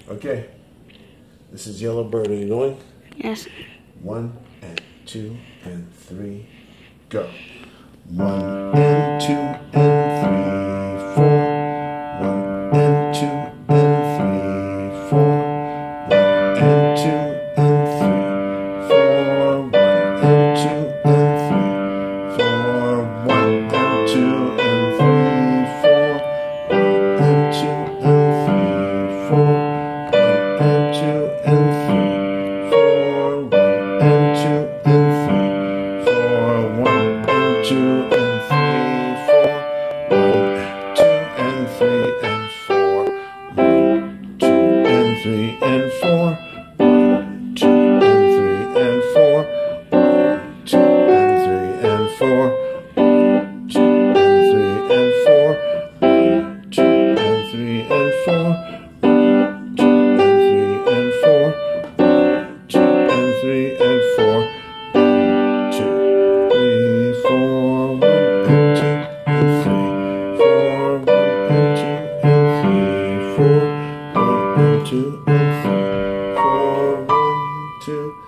Okay. This is Yellow Bird. Are you going? Yes. 1 and 2 and 3, go. 1 and 2 and 3, 4. 1 and 2 and 3, 4. 1 and 2 and 3, 4. 1 and 2 and 3, 4. 1 and 2 and 3, 4. 1 and 2 and 3, 4. 1 and 2 and 3, 4. 1 and 2 and 3, 4. 1 and 2 and 3, 4. 1 and 2 and 3 and 4. 1, 2 and 3 and 4. 1, 2 and 3 and 4. 1, 2 and 3 and 4. 1, 2 and 3 and 4. 1, 2 and 3 and 4. 1, 2 and 3 and 4. 1, 2 and 3 and 4. 1, 2, 3, 4. 1 and 2 and 3, 4. 1 and 2 and 3, 4. 1 and 2 and 3, 4. 1, 2.